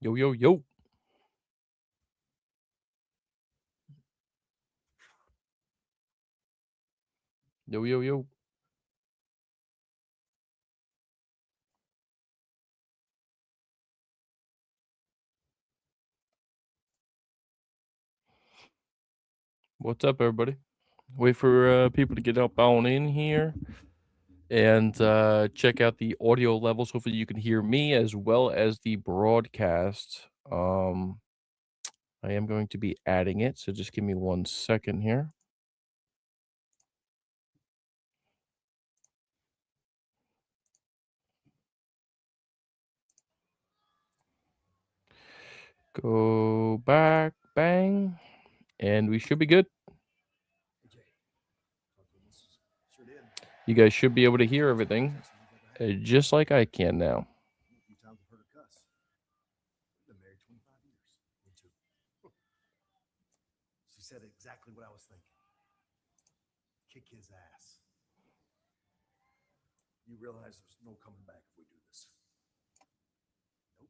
Yo, yo, yo. Yo, yo, yo. What's up, everybody? Wait for people to get up on in here and check out the audio levels. Hopefully, you can hear me as well as the broadcast. I am going to be adding it, so just give me 1 second here. Go back, bang, and we should be good. You guys should be able to hear everything, just like I can now. She said exactly what I was thinking. Kick his ass. You realize there's no coming back if we do this. Nope.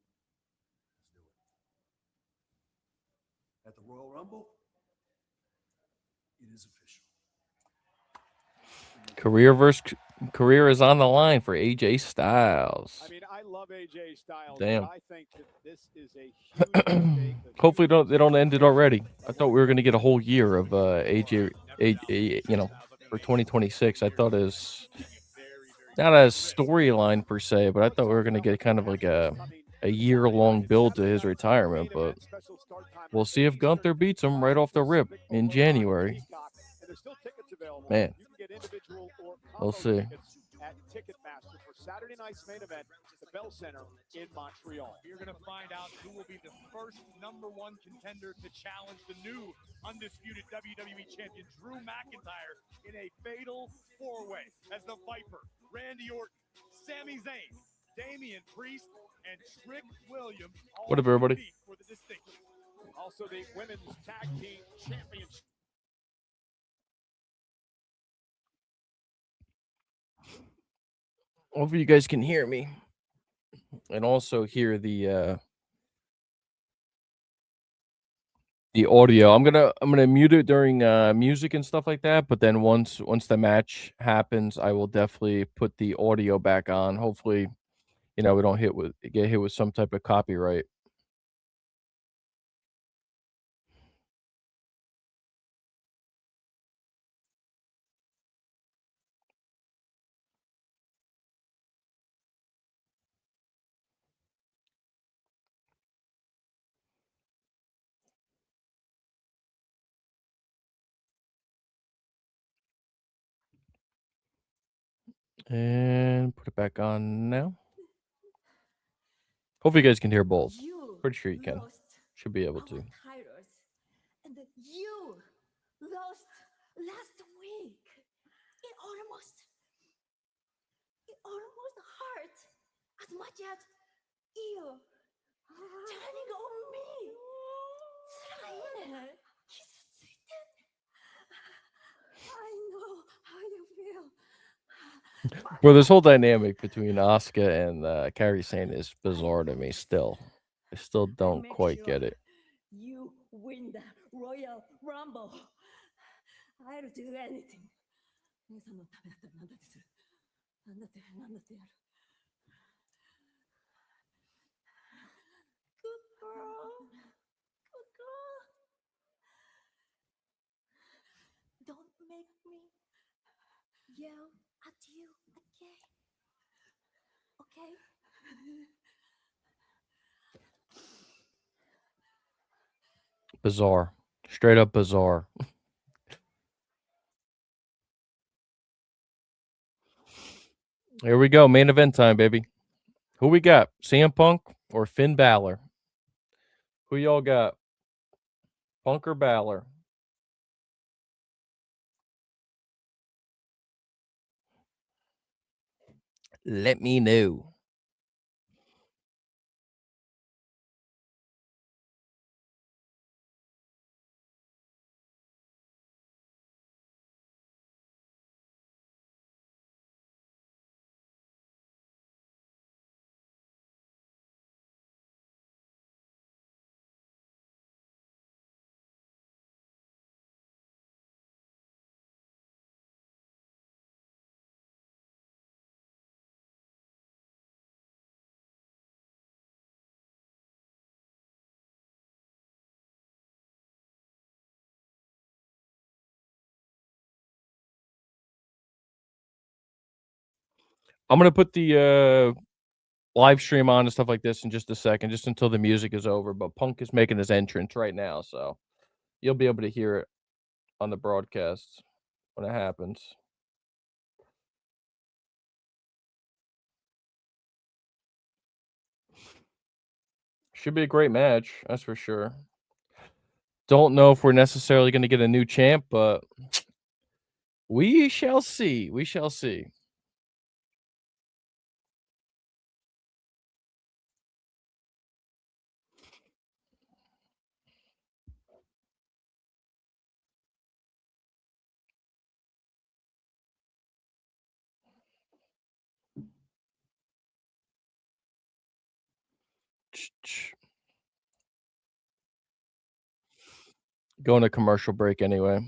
Let's do it. At the Royal Rumble, it is official. Career is on the line for AJ Styles. I mean, I love AJ Styles, Damn. but I think that this is a huge mistake. Hopefully, they don't end it already. I thought we were going to get a whole year of AJ, for 2026. I thought it was not a storyline per se, but I thought we were going to get kind of like a year-long build to his retirement. But we'll see if Gunther beats him right off the rip in January. Man, we'll see. At Ticketmaster for Saturday night's main event, the Bell Center in Montreal. You're going to find out who will be the first #1 contender to challenge the new undisputed WWE champion Drew McIntyre in a fatal four-way as the Viper, Randy Orton, Sami Zayn, Damian Priest, and Trick Williams. What up, everybody? For the distinction. Also, the women's tag team championship. Hopefully you guys can hear me and also hear the audio. I'm gonna mute it during music and stuff like that, but then once the match happens, I will definitely put the audio back on. Hopefully, we don't get hit with some type of copyright. And put it back on now. Hopefully you guys can hear both. Pretty sure you can. Should be able to. And you lost last week. It almost hurt as much as you turning on me. I know how you feel. Well, this whole dynamic between Asuka and Kairi Sane is bizarre to me still. I still don't quite get it. You win the Royal Rumble. I'll do anything. Good girl. Good girl. Don't make me yell at you, okay? Okay? Bizarre. Straight up bizarre. Here we go. Main event time, baby. Who we got? CM Punk or Finn Balor? Who y'all got? Punk or Balor? Let me know. I'm gonna put the live stream on and stuff like this in just a second, just until the music is over. But Punk is making his entrance right now, so you'll be able to hear it on the broadcast when it happens. Should be a great match, that's for sure. Don't know if we're necessarily gonna get a new champ, but we shall see. We shall see. Going to commercial break anyway.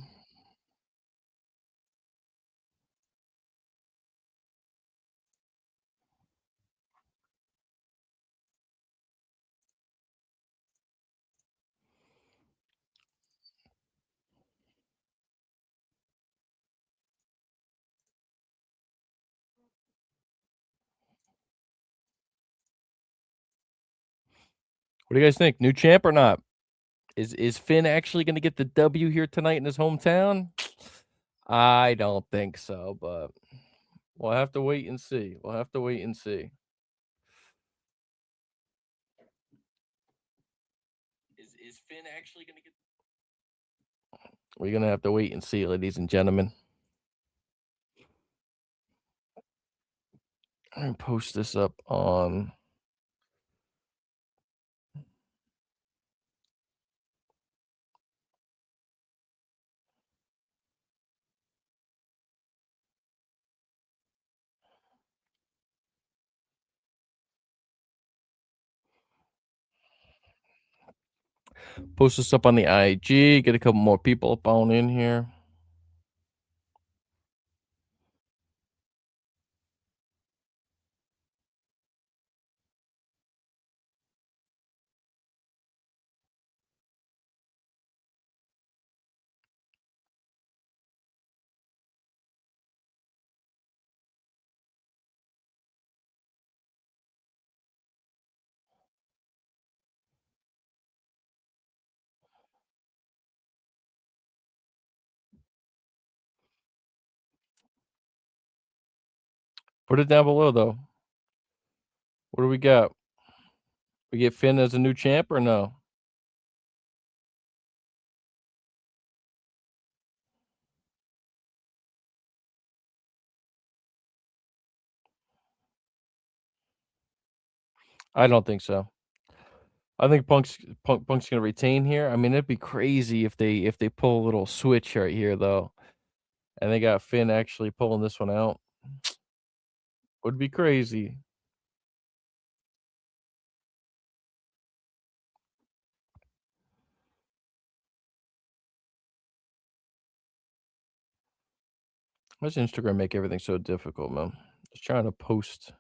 What do you guys think? New champ or not? Is Finn actually gonna get the W here tonight in his hometown? I don't think so, but we'll have to wait and see. We'll have to wait and see. Is Finn actually gonna get? We're gonna have to wait and see, ladies and gentlemen. I'm gonna post this up on. Post this up on the IG. Get a couple more people up on in here. Put it down below though. What do we got? We get Finn as a new champ or no? I don't think so. I think Punk's gonna retain here. I mean, it'd be crazy if they pull a little switch right here though, and they got Finn actually pulling this one out. Would be crazy. Why does Instagram make everything so difficult, man? Just trying to post.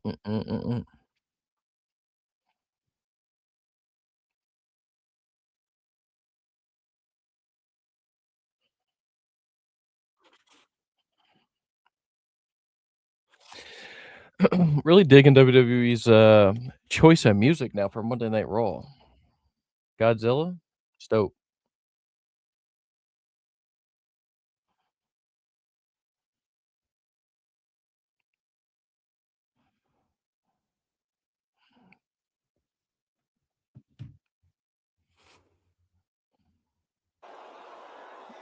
Mm-mm-mm-mm. Really digging WWE's choice of music now for Monday Night Raw. Godzilla, it's dope.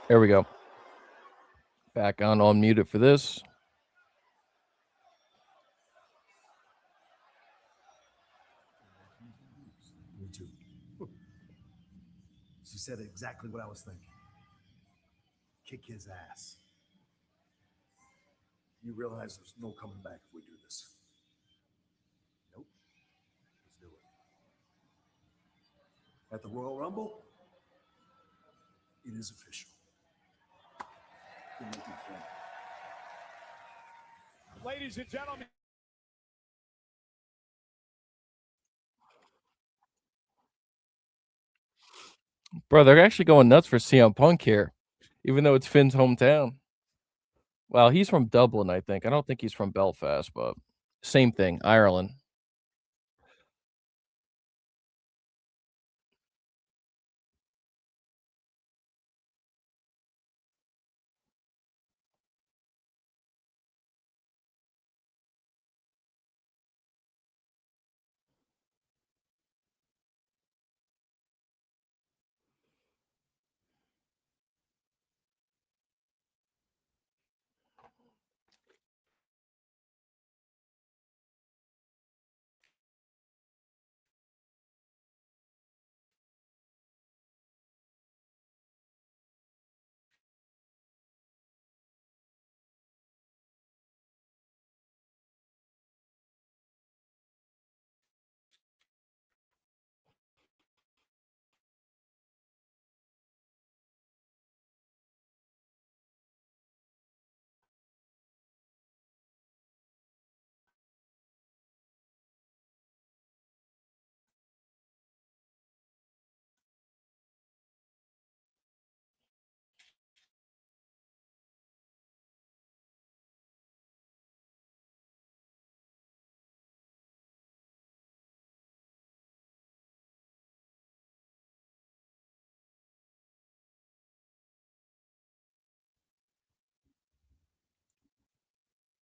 There we go. Back on muted for this. Me too. She said exactly what I was thinking. Kick his ass. You realize there's no coming back if we do this. Nope. Let's do it. At the Royal Rumble, it is official. Good looking friend. Ladies and gentlemen. Bro, they're actually going nuts for CM Punk here, even though it's Finn's hometown. Well, he's from Dublin, I think. I don't think he's from Belfast, but same thing, Ireland.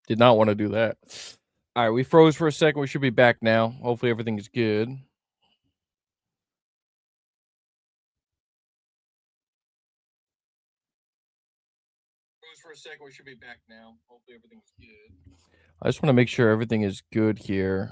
Did not want to do that. All right, we froze for a second. We should be back now. Hopefully everything is good. Froze for a second. We should be back now. Hopefully everything's good. I just want to make sure everything is good here.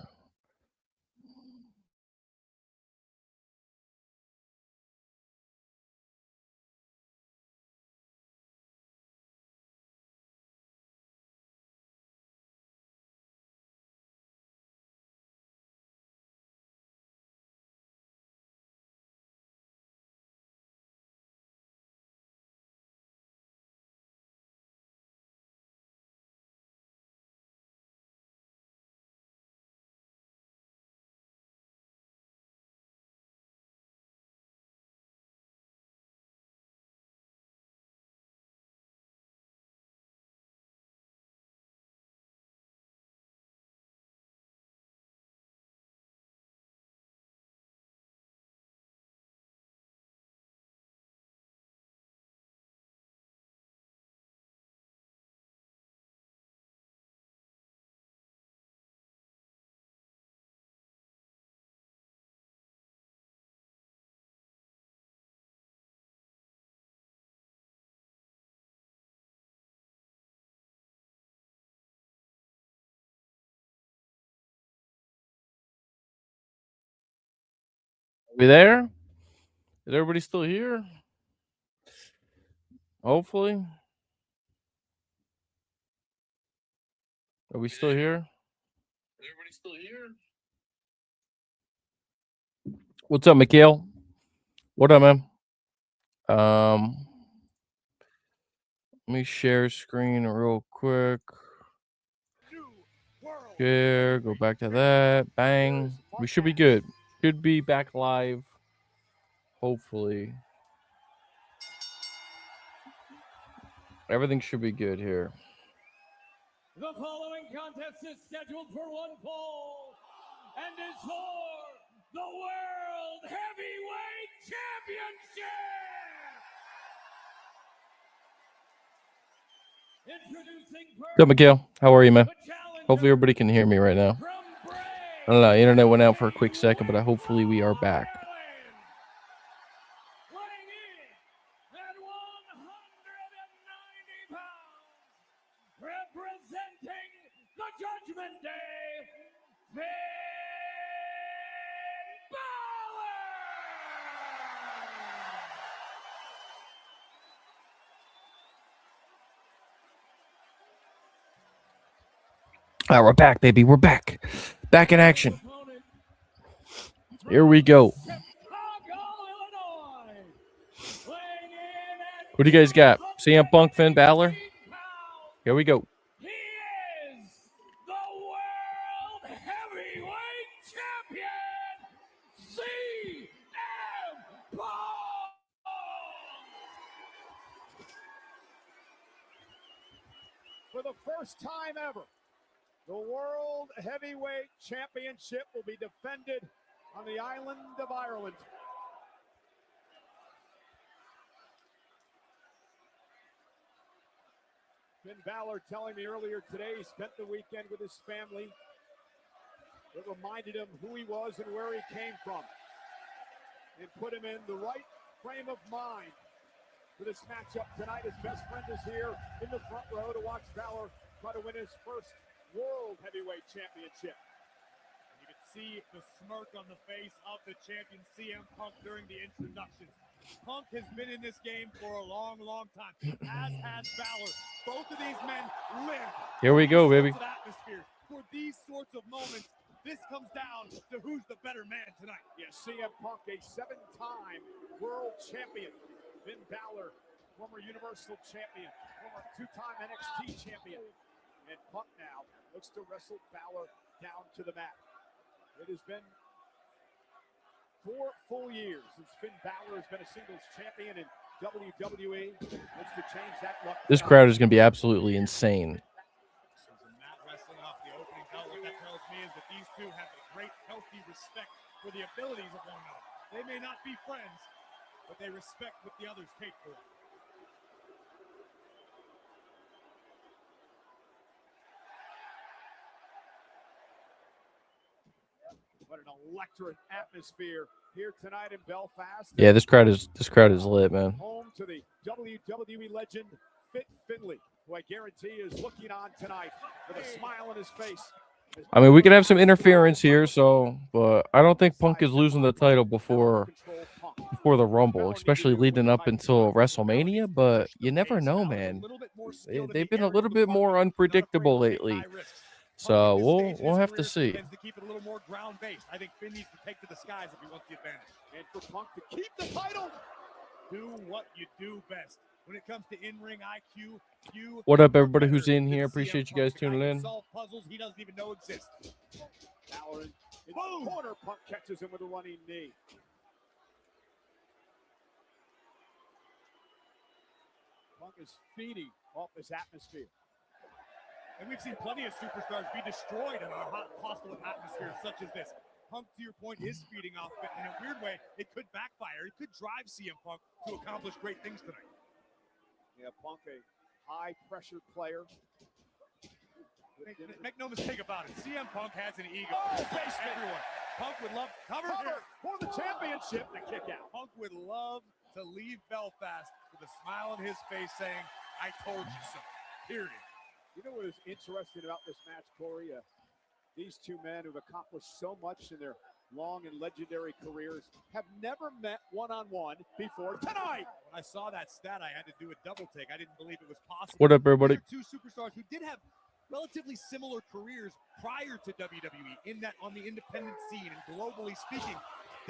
Are we there? Is everybody still here? Hopefully. Are we still here? Is everybody still here? What's up, Mikhail? What up, man? Let me share screen real quick. Share, go back to that. Bang. We should be good. Should be back live. Hopefully. Everything should be good here. The following contest is scheduled for one fall and is for the World Heavyweight Championship. Introducing What's up, Mikhail? How are you, man? Hopefully everybody can hear me right now. I don't know. Internet went out for a quick second, but hopefully we are back. Weighing in at 190 pounds, representing the Judgment Day, Finn Balor. All right, we're back, baby. We're back. Back in action. Here we go. What do you guys got? CM Punk, Finn Balor? Here we go. He is the World Heavyweight Champion, CM Punk! For the first time ever, the World Heavyweight Championship will be defended on the island of Ireland. Finn Balor telling me earlier today he spent the weekend with his family. It reminded him who he was and where he came from. And put him in the right frame of mind for this matchup tonight. His best friend is here in the front row to watch Balor try to win his first World Heavyweight Championship. You can see the smirk on the face of the champion CM Punk during the introductions. Punk has been in this game for a long, long time, as has Balor. Both of these men live. Here we go, baby. Atmosphere. For these sorts of moments, this comes down to who's the better man tonight. Yes, CM Punk, a 7-time world champion. Finn Balor, former Universal Champion, former 2-time NXT champion. And Punk now looks to wrestle Balor down to the mat. It has been 4 full years since Finn Balor has been a singles champion in WWE. Looks to change that luck. This crowd is going to be absolutely insane. Matt wrestling off the opening bell. What that tells me is that these two have a great, healthy respect for the abilities of one another. They may not be friends, but they respect what the others take for them. What an electric atmosphere here tonight in Belfast. Yeah, this crowd is lit, man. Home to the WWE legend Fit Finlay, who I guarantee is looking on tonight with a smile on his face. I mean, we can have some interference here, but I don't think Punk is losing the title before the Rumble, especially leading up until WrestleMania. But you never know, man. They've been a little bit more unpredictable lately. So we'll have to see. To keep it a little more ground-based. I think Finn needs to take to the skies if he wants the advantage. And for Punk to keep the title, do what you do best. When it comes to in-ring IQ, what up, everybody who's in here? Appreciate you guys tuning in. Solve puzzles he doesn't even know exist. Balor in the corner. Punk catches him with a running knee. Punk is feeding off this atmosphere. And we've seen plenty of superstars be destroyed in a hostile atmosphere such as this. Punk, to your point, is feeding off it. In a weird way, it could backfire. It could drive CM Punk to accomplish great things tonight. Yeah, Punk, a high-pressure player. Make no mistake about it. CM Punk has an ego. Everyone. Punk would love cover here for the championship. The kick out. Punk would love to leave Belfast with a smile on his face saying, I told you so. Period. You know what is interesting about this match, Corey? These two men who've accomplished so much in their long and legendary careers have never met one-on-one before tonight. When I saw that stat, I had to do a double take. I didn't believe it was possible. What up, everybody? These are two superstars who did have relatively similar careers prior to WWE in that on the independent scene and globally speaking,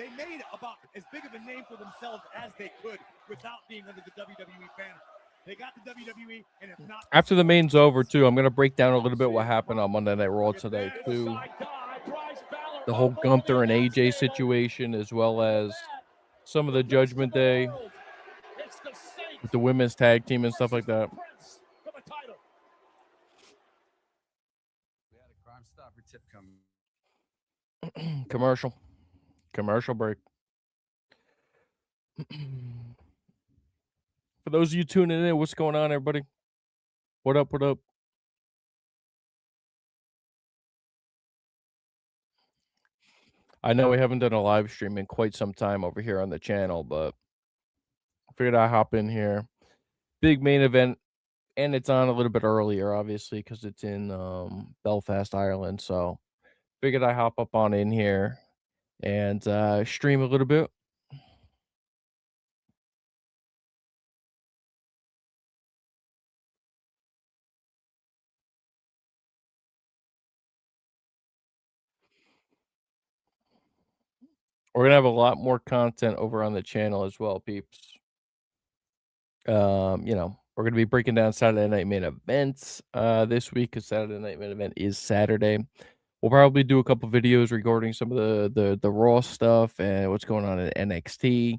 they made about as big of a name for themselves as they could without being under the WWE banner. They got the WWE, and if not... After the main's over, too, I'm going to break down a little bit what happened on Monday Night Raw today, too. The whole Gunther and AJ situation, as well as some of the Judgment Day with the women's tag team and stuff like that. We had a Crime Stopper tip coming. Commercial break. For those of you tuning in, what's going on, everybody? What up, what up? I know we haven't done a live stream in quite some time over here on the channel, but I figured I'd hop in here. Big main event, and it's on a little bit earlier, obviously, because it's in Belfast, Ireland. So figured I'd hop up on in here and stream a little bit. We're gonna have a lot more content over on the channel as well, peeps. We're gonna be breaking down Saturday Night Main Events this week because Saturday Night Main Event is Saturday. We'll probably do a couple videos regarding some of the Raw stuff and what's going on in NXT.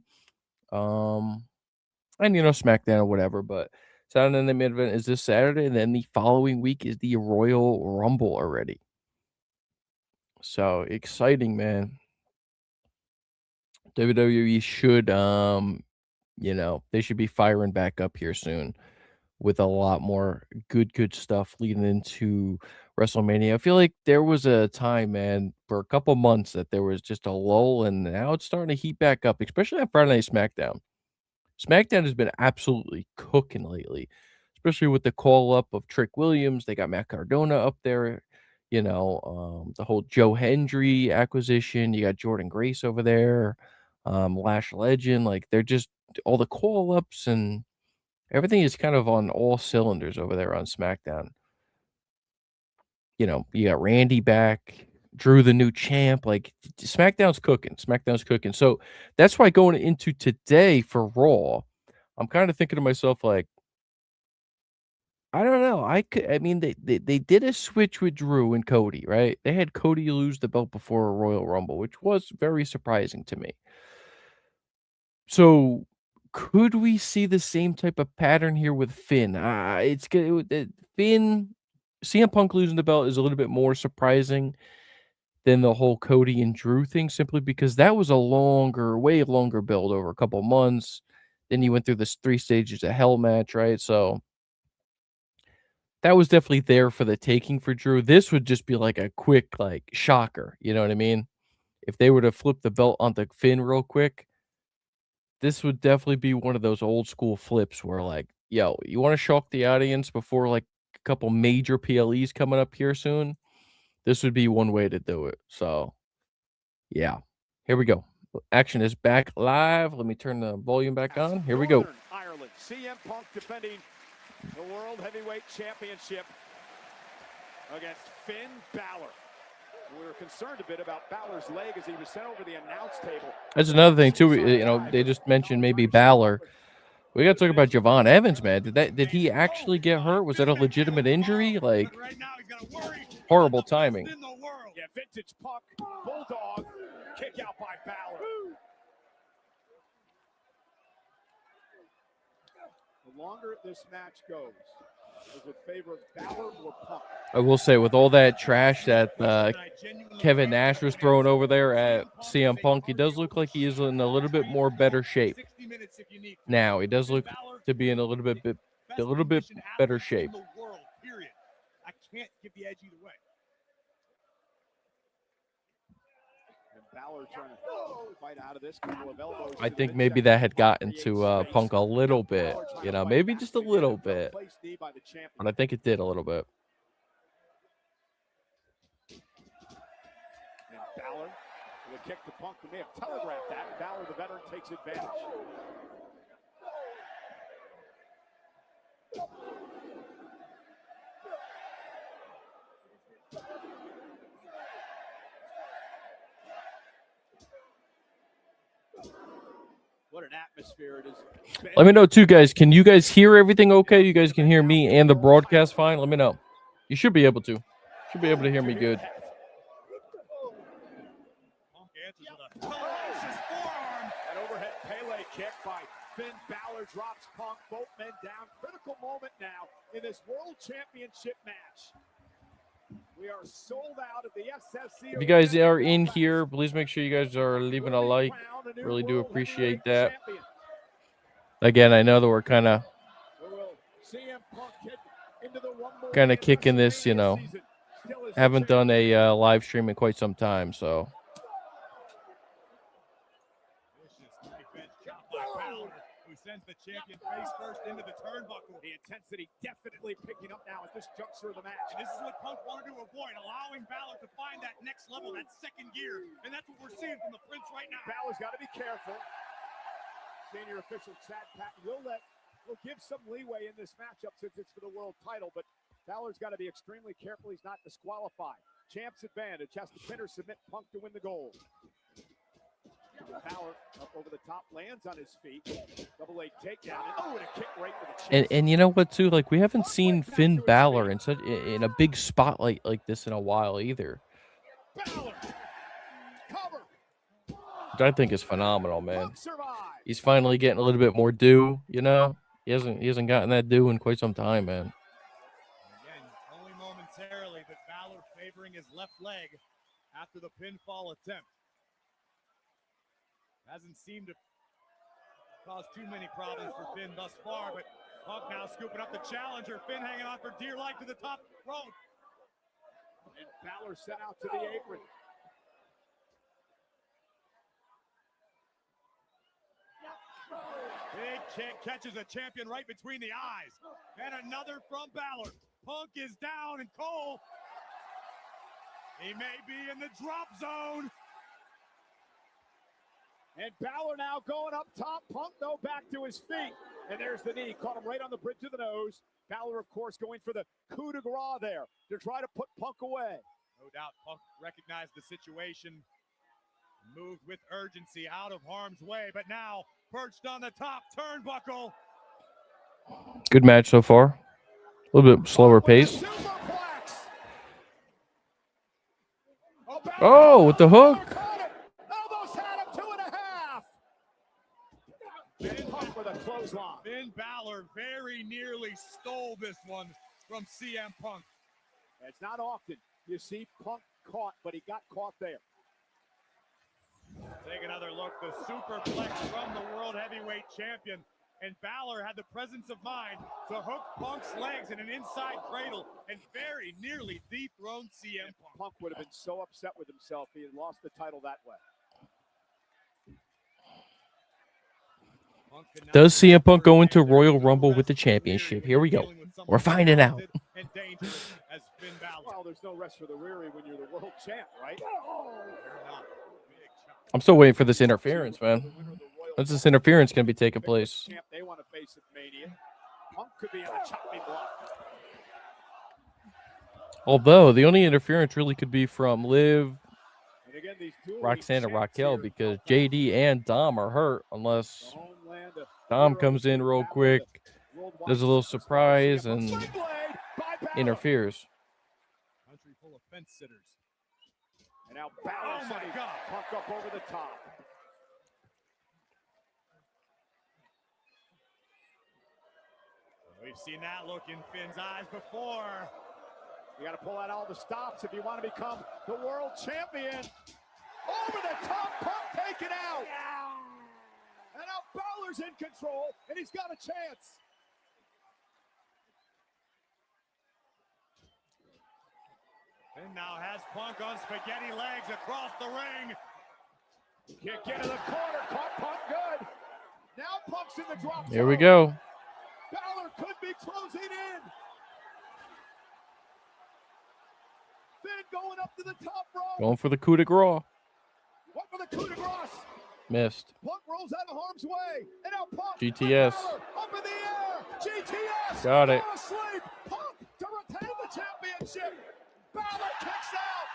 And SmackDown or whatever, but Saturday Night Main Event is this Saturday, and then the following week is the Royal Rumble already. So exciting, man. WWE should they should be firing back up here soon with a lot more good stuff leading into WrestleMania. I feel like there was a time, man, for a couple months that there was just a lull, and now it's starting to heat back up, especially on Friday Night SmackDown. SmackDown has been absolutely cooking lately, especially with the call up of Trick Williams. They got Matt Cardona up there, the whole Joe Hendry acquisition. You got Jordan Grace over there, Lash Legend. Like they're just all the call ups and everything is kind of on all cylinders over there on SmackDown. You got Randy back, Drew the new champ. Like SmackDown's cooking. SmackDown's cooking. So that's why going into today for Raw, I'm kind of thinking to myself, like, I don't know. I mean, they did a switch with Drew and Cody, right? They had Cody lose the belt before a Royal Rumble, which was very surprising to me. So could we see the same type of pattern here with Finn? It's good. Finn, CM Punk losing the belt is a little bit more surprising than the whole Cody and Drew thing, simply because that was a way longer build over a couple months. Then you went through this 3 stages of hell match, right? So that was definitely there for the taking for Drew. This would just be like a quick, like, shocker. You know what I mean? If they were to flip the belt onto Finn real quick, this would definitely be one of those old school flips where, like, yo, you want to shock the audience before like a couple major PLEs coming up here soon? This would be one way to do it. So, yeah, here we go. Action is back live. Let me turn the volume back on. Here we go. Northern Ireland, CM Punk defending the World Heavyweight Championship against Finn Balor. We were concerned a bit about Balor's leg as he was sent over the announce table. That's another thing too. They just mentioned maybe Balor. We got to talk about Javon Evans, man. Did he actually get hurt? Was that a legitimate injury? Like, horrible timing. Yeah, vintage Punk, bulldog, kick out by Balor. The longer this match goes, does it favor Balor or Punk? I will say, with all that trash that Kevin Nash was throwing over there at CM Punk, he does look like he is in a little bit more better shape. Now he does look to be in a little bit better shape. I can't give the edge either way. Balor trying to fight out of this. Couple of elbows. I think maybe that had gotten to Punk a little bit, maybe just a little bit. But I think it did a little bit. And Balor with a kick to Punk, who may have telegraphed that. Balor, the veteran, takes advantage. What an atmosphere it is. Let me know too, guys. Can you guys hear everything okay? You guys can hear me and the broadcast fine? Let me know. You should be able to. Should be able to hear me good. Punk answers with a hellacious forearm. An overhead Pele kick by Finn Balor drops Punk. Both men down. Critical moment now in this World Championship match. We are sold out of the SSC. If you guys are in here, please make sure you guys are leaving a like. Really do appreciate that. Again, I know that we're kind of kicking this, haven't done a live stream in quite some time, so. Sends the champion face first into the turnbuckle. The intensity definitely picking up now at this juncture of the match. And this is what Punk wanted to avoid, allowing Balor to find that next level, that second gear. And that's what we're seeing from the Prince right now. Balor's got to be careful. Senior official Chad Patton will give some leeway in this matchup since it's for the world title, but Balor's got to be extremely careful he's not disqualified. Champ's advantage has to pin or submit Punk to win the gold. Balor up over the top, lands on his feet. Double leg takedown. And a kick right to the chest. And you know what too? Like we haven't seen Finn Balor in a big spotlight like this in a while either. Balor. Cover. Which I think is phenomenal, man. Punk survives. He's finally getting a little bit more due, you know? He hasn't gotten that due in quite some time, man. Again, only momentarily, but Balor favoring his left leg after the pinfall attempt. Hasn't seemed to cause too many problems for Finn thus far, but Punk now scooping up the challenger. Finn hanging on for dear life to the top rope. And Balor sent out to the apron. Big kick catches a champion right between the eyes. And another from Balor. Punk is down and Cole. He may be in the drop zone. And Balor now going up top. Punk, though, back to his feet. And there's the knee. Caught him right on the bridge of the nose. Balor, of course, going for the coup de grace there to try to put Punk away. No doubt Punk recognized the situation. Moved with urgency out of harm's way. But now, perched on the top turnbuckle. Good match so far. A little bit slower pace. Oh, with the hook. Almost had him 2.5. And Punk with a clothesline. Finn Balor very nearly stole this one from CM Punk. It's not often you see Punk caught, but he got caught there. Take another look. The superplex from the World Heavyweight Champion. And Balor had the presence of mind to hook Punk's legs in an inside cradle and very nearly dethroned CM Punk. Punk would have been so upset with himself he had lost the title that way. Does CM Punk go into Royal Rumble with the championship? Here we go. We're finding out. Well, there's no rest for the weary when you're the world champ, right? I'm still waiting for this interference, man. When's this interference going to be taking place? They want to face at Mania. Punk could be on a chopping block. Although the only interference really could be from Liv, And again, these two Roxanne, and champs Raquel here. because JD and Dom are hurt unless The homeland of Dom heroes comes in who real battle quick, the worldwide does a little surprise, Spring and blade by Balor. interferes. Country full of fence sitters. And now Balor Oh my sending God. Punk up over the top. We've seen that look in Finn's eyes before. You got to pull out all the stops if you want to become the world champion. Over the top, Punk taken out. And now Balor's in control, and he's got a chance. Finn now has Punk on spaghetti legs across the ring. Kick into the corner, caught Punk good. Now Punk's in the drop Here we zone. go. Balor could be closing in. Finn going up to the top rope. Going for the coup de grace. What for the coup de grace? Missed. Punk rolls out of harm's way. And now Punk. GTS. Balor up in the air. GTS. Got it. Fall asleep. Punk to retain the championship. Balor kicks out.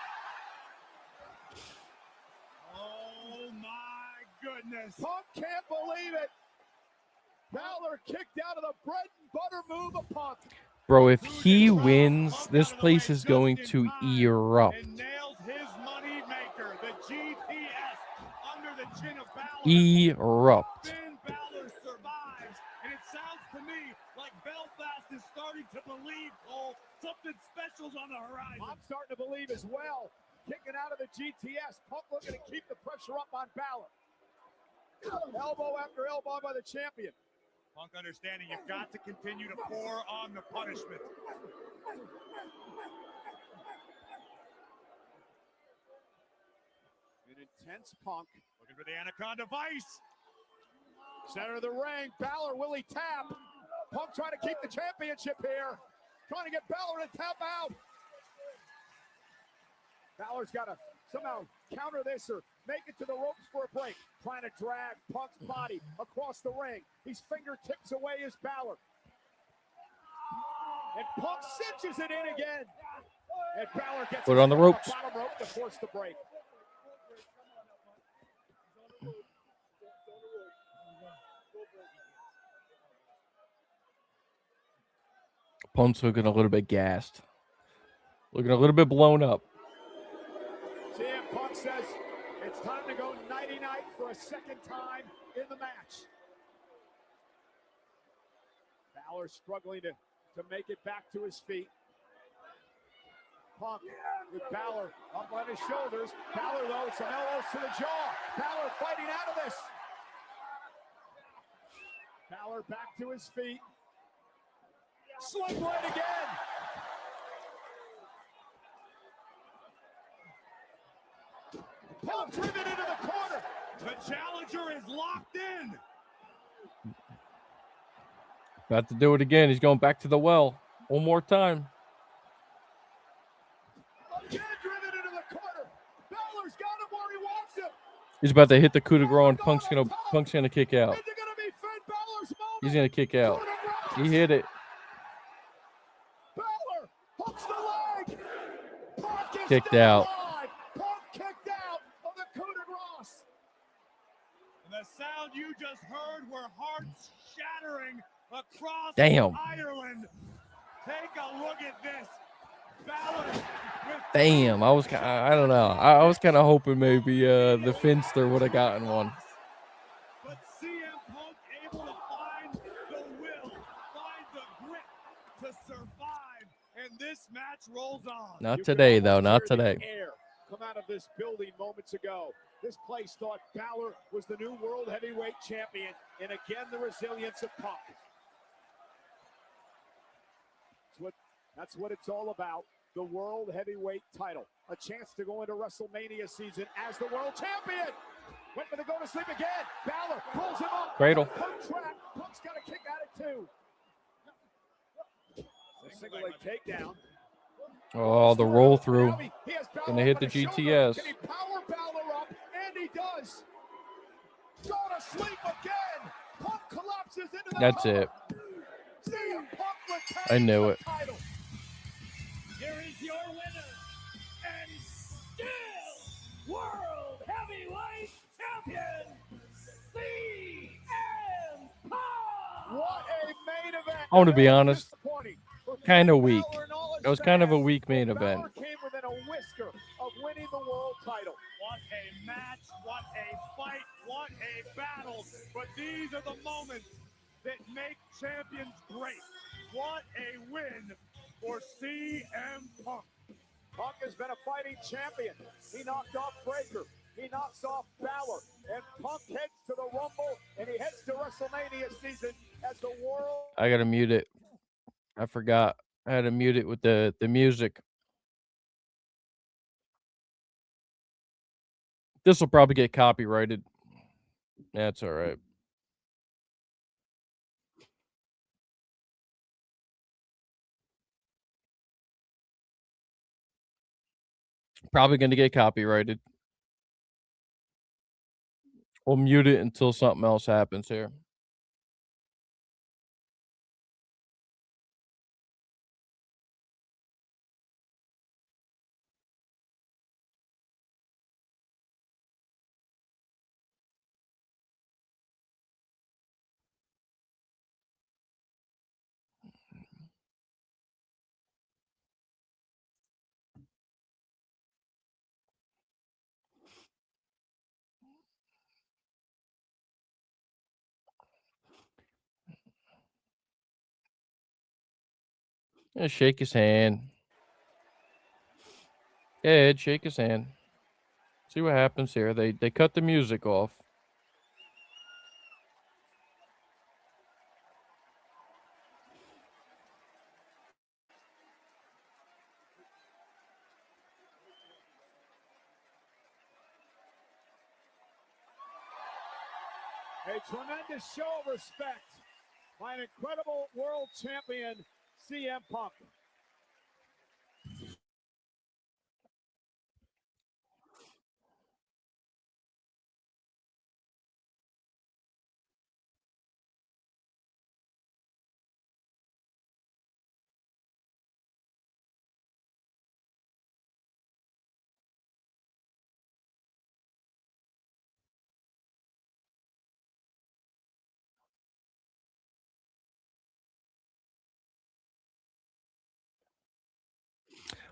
Oh my goodness. Punk can't believe it. Balor kicked out of the bread and butter move of Punk. Bro, if he wins, this place is going to erupt. And nails his money maker, the GTS, under the chin of Balor. Erupt. Finn Balor survives, and it sounds to me like Belfast is starting to believe, Cole, something special's on the horizon. I'm starting to believe as well. Kicking out of the GTS. Punk looking to keep the pressure up on Balor. Elbow after elbow by the champion. Punk understanding you've got to continue to pour on the punishment. An intense Punk. Looking for the Anaconda Vice. Center of the ring. Balor, will he tap? Punk trying to keep the championship here. Trying to get Balor to tap out. Balor's got to somehow counter this or make it to the ropes for a break. Trying to drag Punk's body across the ring. He's fingertips away as Balor. And Punk cinches it in again. And Balor gets Put it on the ropes. bottom rope to force the break. Punk's looking a little bit gassed. Looking a little bit blown up. CM Punk says it's time to go nighty-night for a second time in the match. Balor struggling to make it back to his feet. Punk with Balor up on his shoulders. Balor, though, some elbows to the jaw. Balor fighting out of this. Balor back to his feet. Sling blade again. Punk driven into the corner. The challenger is locked in. About to do it again. He's going back to the well. One more time. Again driven into the corner. Balor's got him where he wants him. He's about to hit the coup de grace, and Punk's gonna kick out. Is it gonna be Finn Balor's moment? He's gonna kick out. He hit it. Balor hooks the leg. Punk is Kicked still out. alive. Punk kicked out of the coup de grace. And the sound you just heard were hearts shattering across Damn. Ireland. Take a look at this. Balor with Damn. I don't know. I was kind of hoping maybe the Finster would have gotten one. But CM Punk able to find the will, find the grit to survive, and this match rolls on. Not You today, can though. almost Not hear the today. air come out of this building moments ago. This place thought Balor was the new world heavyweight champion, and again the resilience of Punk. That's what it's all about. The world heavyweight title, a chance to go into WrestleMania season as the world champion. Went for the go to sleep again. Balor pulls him up. Cradle. Punk trap. Punk's got a kick at it too. A single leg takedown. Oh, the roll through. Now he has Balor Gonna up hit on the his shoulder. GTS. Can he power Balor up? And he does. Go to sleep again. Punk collapses into the That's cover. it. CM Punk retains I knew the it. title. Here is your winner and still World Heavyweight Champion, CM Punk. What a main event. I want to be honest. Disappointing for Kinda Finn weak. Balor and all his It was kind of a fans. weak main Balor event. came within a whisker of winning the world title. What a match, what a fight, what a battle. But these are the moments that make champions great. What a win for CM Punk. Punk has been a fighting champion. He knocked off Breaker. He knocks off Balor. And Punk heads to the Rumble, and he heads to WrestleMania season as the world. I gotta mute it. I forgot. I had to mute it with the music. This will probably get copyrighted. That's all right. Probably gonna get copyrighted. We'll mute it until something else happens here. Yeah, shake his hand. Ed, shake his hand. See what happens here. They cut the music off. A tremendous show of respect by an incredible world champion, CM Punk.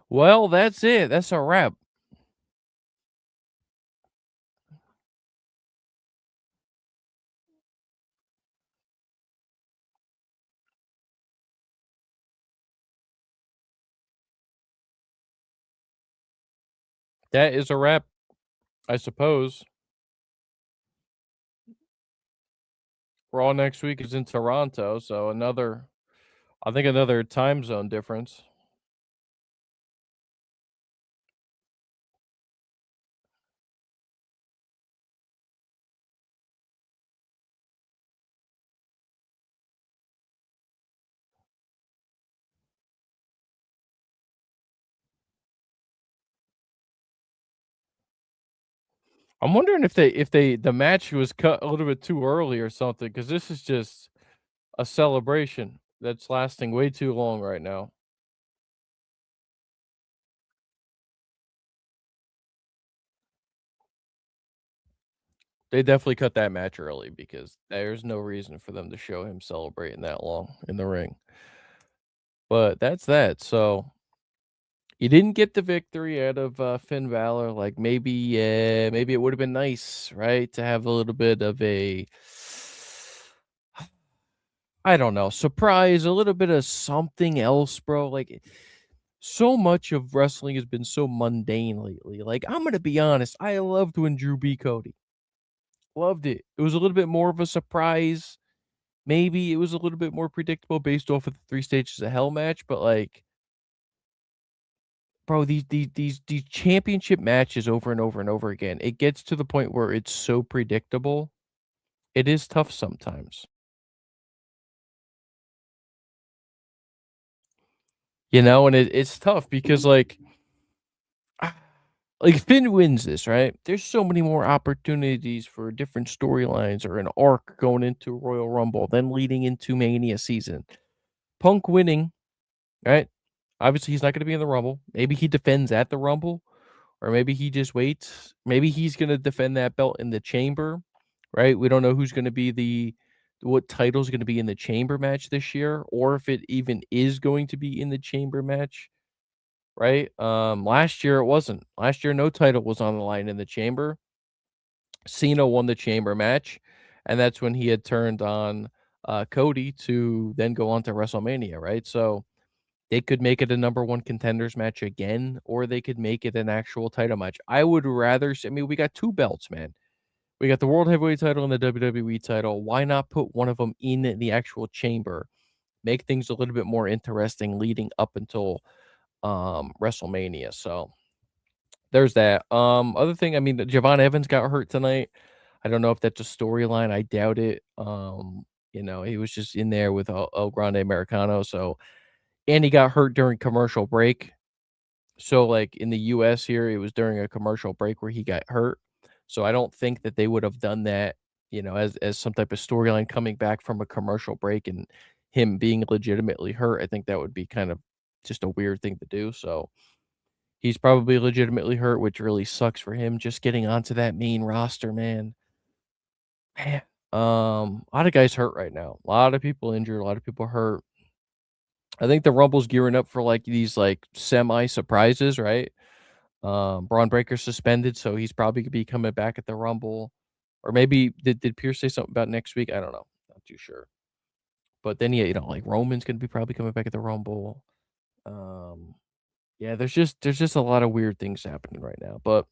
Well, that's it. That's a wrap. That is a wrap, I suppose. Raw next week is in Toronto, so another time zone difference. I'm wondering if the match was cut a little bit too early or something, because this is just a celebration that's lasting way too long right now. They definitely cut that match early because there's no reason for them to show him celebrating that long in the ring. But that's that. So you didn't get the victory out of Finn Balor. Like maybe it would have been nice, right, to have a little bit of a I don't know, surprise, a little bit of something else, bro. Like so much of wrestling has been so mundane lately. Like I'm gonna be honest, I loved when Drew beat Cody. Loved it. It was a little bit more of a surprise. Maybe it was a little bit more predictable based off of the 3 stages of hell match, but, like, bro, these championship matches over and over and over again, it gets to the point where it's so predictable, it is tough sometimes. You know, and it's tough because, ah, like, Finn wins this, right? There's so many more opportunities for different storylines or an arc going into Royal Rumble, then leading into Mania season. Punk winning, right? Obviously, he's not gonna be in the Rumble. Maybe he defends at the Rumble, or maybe he just waits. Maybe he's gonna defend that belt in the chamber, right? We don't know who's gonna be what title's gonna be in the chamber match this year, or if it even is going to be in the chamber match, right? Last year it wasn't. Last year, no title was on the line in the chamber. Cena won the chamber match, and that's when he had turned on Cody to then go on to WrestleMania, right? So they could make it a number 1 contenders match again, or they could make it an actual title match. I would rather I mean, we got 2 belts, man. We got the World Heavyweight title and the WWE title. Why not put one of them in the actual chamber? Make things a little bit more interesting leading up until, WrestleMania, so there's that. Other thing, I mean, Javon Evans got hurt tonight. I don't know if that's a storyline, I doubt it. He was just in there with El Grande Americano, so and he got hurt during commercial break. So, like, in the US here, it was during a commercial break where he got hurt. So, I don't think that they would have done that, as some type of storyline coming back from a commercial break and him being legitimately hurt. I think that would be kind of just a weird thing to do. So, he's probably legitimately hurt, which really sucks for him just getting onto that main roster, man. Man, a lot of guys hurt right now. A lot of people injured, a lot of people hurt. I think the Rumble's gearing up for, like, these, like, semi surprises, right? Braun Breaker's suspended, so he's probably gonna be coming back at the Rumble. Or maybe did Pierce say something about next week? I don't know. Not too sure. But then, yeah, like, Roman's gonna be probably coming back at the Rumble. Um, yeah, there's just a lot of weird things happening right now. But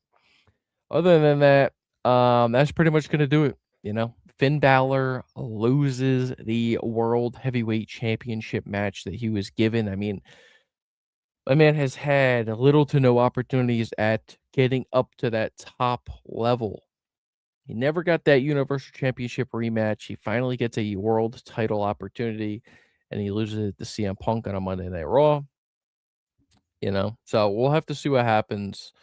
other than that, that's pretty much gonna do it, you know? Finn Balor loses the World Heavyweight Championship match that he was given. I mean, my man has had little to no opportunities at getting up to that top level. He never got that Universal Championship rematch. He finally gets a world title opportunity, and he loses it to CM Punk on a Monday Night Raw. So we'll have to see what happens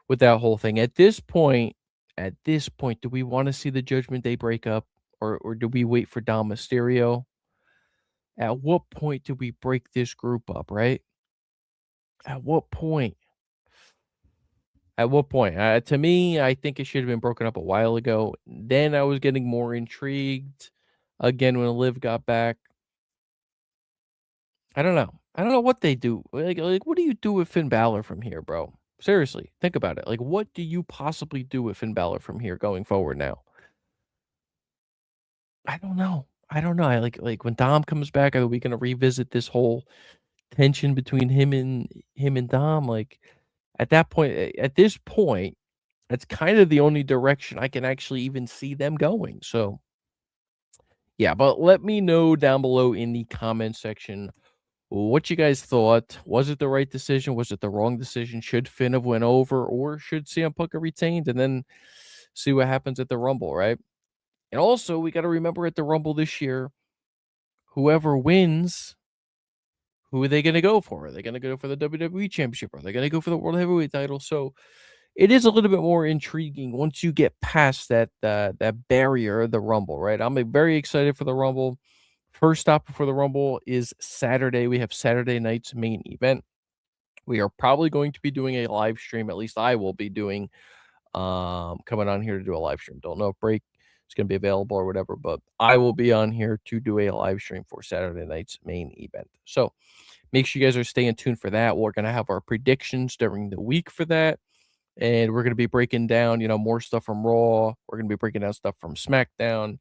with that whole thing. At this point, do we want to see the Judgment Day break up, or do we wait for Dom Mysterio? At what point do we break this group up, right? At what point? At what point? To me, I think it should have been broken up a while ago. Then I was getting more intrigued again when Liv got back. I don't know. I don't know what they do. Like, what do you do with Finn Balor from here, bro? Seriously, think about it. Like, what do you possibly do with Finn Balor from here going forward now? I don't know. I don't know. I like when Dom comes back, are we gonna revisit this whole tension between him and Dom? Like at that point, at this point, that's kind of the only direction I can actually even see them going. So yeah, but let me know down below in the comment section what you guys thought. Was it the right decision? Was it the wrong decision? Should Finn have went over, or should CM Punk have retained, and then see what happens at the Rumble, right? And also, we got to remember at the Rumble this year, whoever wins, who are they going to go for? Are they going to go for the WWE Championship? Are they going to go for the World Heavyweight title? So it is a little bit more intriguing once you get past that barrier, the Rumble, right? I'm very excited for the Rumble. First stop before the Rumble is Saturday. We have Saturday night's main event. We are probably going to be doing a live stream. At least I will be doing coming on here to do a live stream. Don't know if break is going to be available or whatever, but I will be on here to do a live stream for Saturday night's main event. So make sure you guys are staying tuned for that. We're going to have our predictions during the week for that. And we're going to be breaking down, more stuff from Raw. We're going to be breaking down stuff from SmackDown.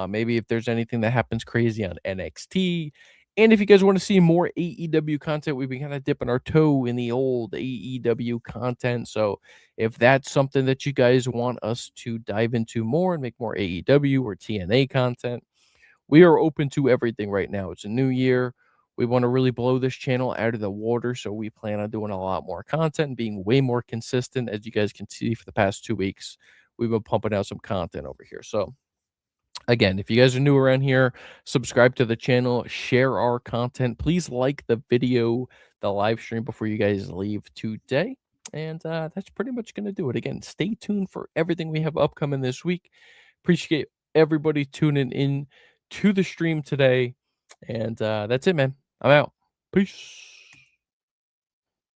Maybe if there's anything that happens crazy on NXT. And if you guys want to see more AEW content, we've been kind of dipping our toe in the old AEW content. So if that's something that you guys want us to dive into more and make more AEW or TNA content, we are open to everything right now. It's a new year. We want to really blow this channel out of the water. So we plan on doing a lot more content and being way more consistent. As you guys can see for the past 2 weeks, we've been pumping out some content over here. So again, if you guys are new around here, subscribe to the channel, share our content. Please like the video, the live stream before you guys leave today. And that's pretty much going to do it. Again, stay tuned for everything we have upcoming this week. Appreciate everybody tuning in to the stream today. And that's it, man. I'm out. Peace.